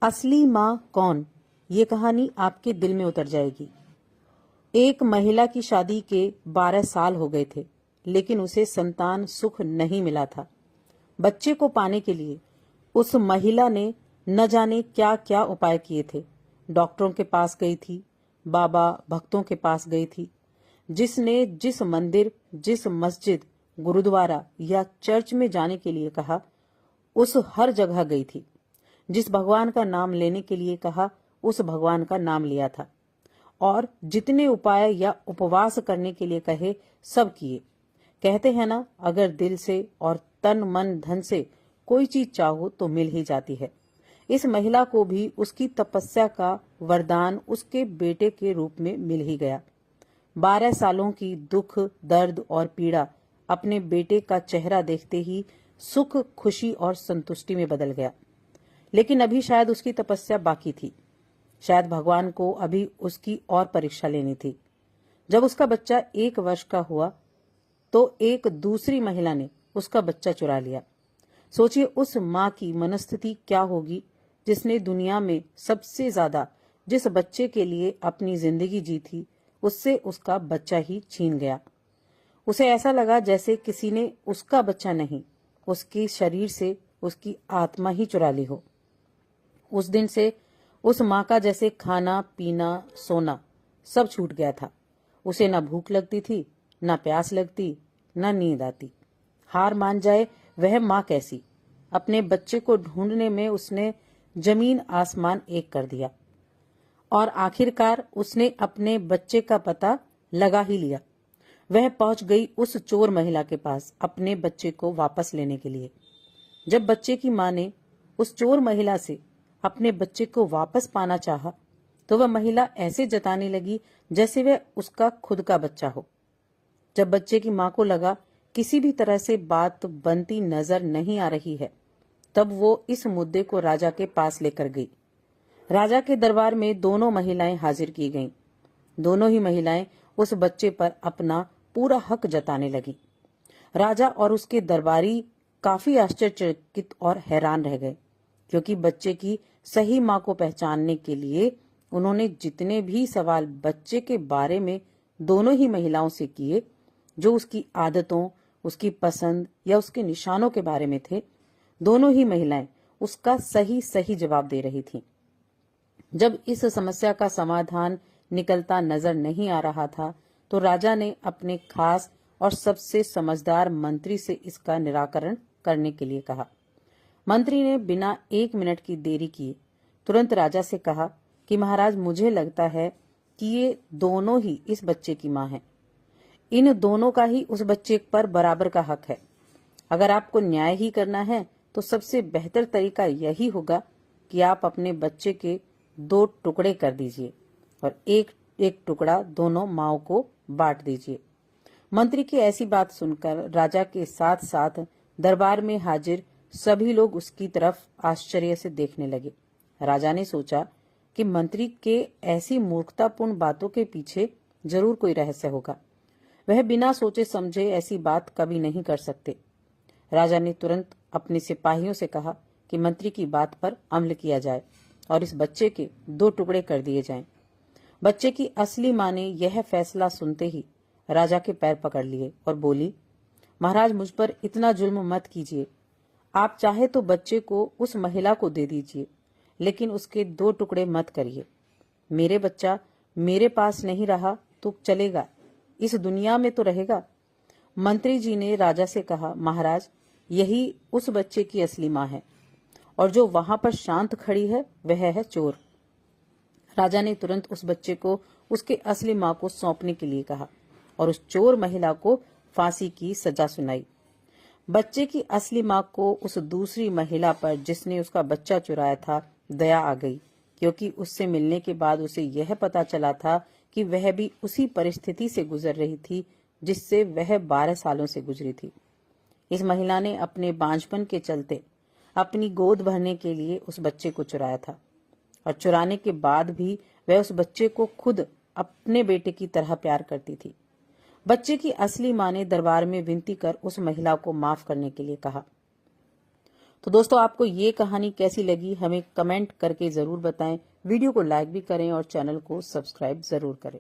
असली माँ कौन, ये कहानी आपके दिल में उतर जाएगी। एक महिला की शादी के 12 साल हो गए थे, लेकिन उसे संतान सुख नहीं मिला था। बच्चे को पाने के लिए उस महिला ने न जाने क्या क्या उपाय किए थे। डॉक्टरों के पास गई थी, बाबा भक्तों के पास गई थी, जिसने जिस मंदिर, जिस मस्जिद, गुरुद्वारा या चर्च में जाने के लिए कहा, उस हर जगह गई थी। जिस भगवान का नाम लेने के लिए कहा, उस भगवान का नाम लिया था, और जितने उपाय या उपवास करने के लिए कहे, सब किए। कहते हैं ना, अगर दिल से और तन मन धन से कोई चीज चाहो तो मिल ही जाती है। इस महिला को भी उसकी तपस्या का वरदान उसके बेटे के रूप में मिल ही गया। 12 सालों की दुख, दर्द और पीड़ा अपने बेटे का चेहरा देखते ही सुख, खुशी और संतुष्टि में बदल गया। लेकिन अभी शायद उसकी तपस्या बाकी थी। शायद भगवान को अभी उसकी और परीक्षा लेनी थी। जब उसका बच्चा 1 वर्ष का हुआ तो एक दूसरी महिला ने उसका बच्चा चुरा लिया। सोचिए उस माँ की मनस्थिति क्या होगी, जिसने दुनिया में सबसे ज्यादा जिस बच्चे के लिए अपनी जिंदगी जी थी, उससे उसका बच्चा ही छीन गया। उसे ऐसा लगा जैसे किसी ने उसका बच्चा नहीं, उसके शरीर से उसकी आत्मा ही चुरा ली हो। उस दिन से उस माँ का जैसे खाना, पीना, सोना सब छूट गया था। उसे न भूख लगती थी, न प्यास लगती, न नींद आती। हार मान जाए वह माँ कैसी। अपने बच्चे को ढूंढने में उसने जमीन आसमान एक कर दिया, और आखिरकार उसने अपने बच्चे का पता लगा ही लिया। वह पहुंच गई उस चोर महिला के पास अपने बच्चे को वापस लेने के लिए। जब बच्चे की माँ ने उस चोर महिला से अपने बच्चे को वापस पाना चाहा, तो वह महिला ऐसे जताने लगी जैसे वह उसका खुद का बच्चा हो। जब बच्चे की माँ को लगा किसी भी तरह से बात बनती नजर नहीं आ रही है, तब वो इस मुद्दे को राजा के पास लेकर गई। राजा के दरबार में दोनों महिलाएं हाजिर की गईं। दोनों ही महिलाएं उस बच्चे पर अपना पूरा हक जताने लगी। राजा और उसके दरबारी काफी आश्चर्यचकित और हैरान रह गए, क्योंकि बच्चे की सही माँ को पहचानने के लिए उन्होंने जितने भी सवाल बच्चे के बारे में दोनों ही महिलाओं से किए, जो उसकी आदतों, उसकी पसंद या उसके निशानों के बारे में थे, दोनों ही महिलाएं उसका सही सही जवाब दे रही थीं। जब इस समस्या का समाधान निकलता नजर नहीं आ रहा था, तो राजा ने अपने खास और सबसे समझदार मंत्री से इसका निराकरण करने के लिए कहा। मंत्री ने बिना 1 मिनट की देरी किए तुरंत राजा से कहा कि महाराज, मुझे लगता है कि ये दोनों ही इस बच्चे की माँ हैं। इन दोनों का ही उस बच्चे पर बराबर का हक है। अगर आपको न्याय ही करना है तो सबसे बेहतर तरीका यही होगा कि आप अपने बच्चे के 2 टुकड़े कर दीजिए और एक एक टुकड़ा दोनों माओं को बांट दीजिए। मंत्री की ऐसी बात सुनकर राजा के साथ साथ दरबार में हाजिर सभी लोग उसकी तरफ आश्चर्य से देखने लगे। राजा ने सोचा कि मंत्री के ऐसी मूर्खतापूर्ण बातों के पीछे जरूर कोई रहस्य होगा। वह बिना सोचे समझे ऐसी बात कभी नहीं कर सकते। राजा ने तुरंत अपने सिपाहियों से कहा कि मंत्री की बात पर अमल किया जाए और इस बच्चे के 2 टुकड़े कर दिए जाएं। बच्चे की असली माँ ने यह फैसला सुनते ही राजा के पैर पकड़ लिए और बोली, महाराज, मुझ पर इतना जुल्म मत कीजिए। आप चाहे तो बच्चे को उस महिला को दे दीजिए, लेकिन उसके 2 टुकड़े मत करिए। मेरे बच्चा मेरे पास नहीं रहा तो चलेगा, इस दुनिया में तो रहेगा। मंत्री जी ने राजा से कहा, महाराज, यही उस बच्चे की असली माँ है, और जो वहां पर शांत खड़ी है वह है चोर। राजा ने तुरंत उस बच्चे को उसके असली माँ को सौंपने के लिए कहा और उस चोर महिला को फांसी की सजा सुनाई। बच्चे की असली माँ को उस दूसरी महिला पर, जिसने उसका बच्चा चुराया था, दया आ गई, क्योंकि उससे मिलने के बाद उसे यह पता चला था कि वह भी उसी परिस्थिति से गुजर रही थी जिससे वह 12 सालों से गुजरी थी। इस महिला ने अपने बांझपन के चलते अपनी गोद भरने के लिए उस बच्चे को चुराया था, और चुराने के बाद भी वह उस बच्चे को खुद अपने बेटे की तरह प्यार करती थी। बच्चे की असली माँ ने दरबार में विनती कर उस महिला को माफ करने के लिए कहा। तो दोस्तों, आपको ये कहानी कैसी लगी हमें कमेंट करके ज़रूर बताएं। वीडियो को लाइक भी करें और चैनल को सब्सक्राइब ज़रूर करें।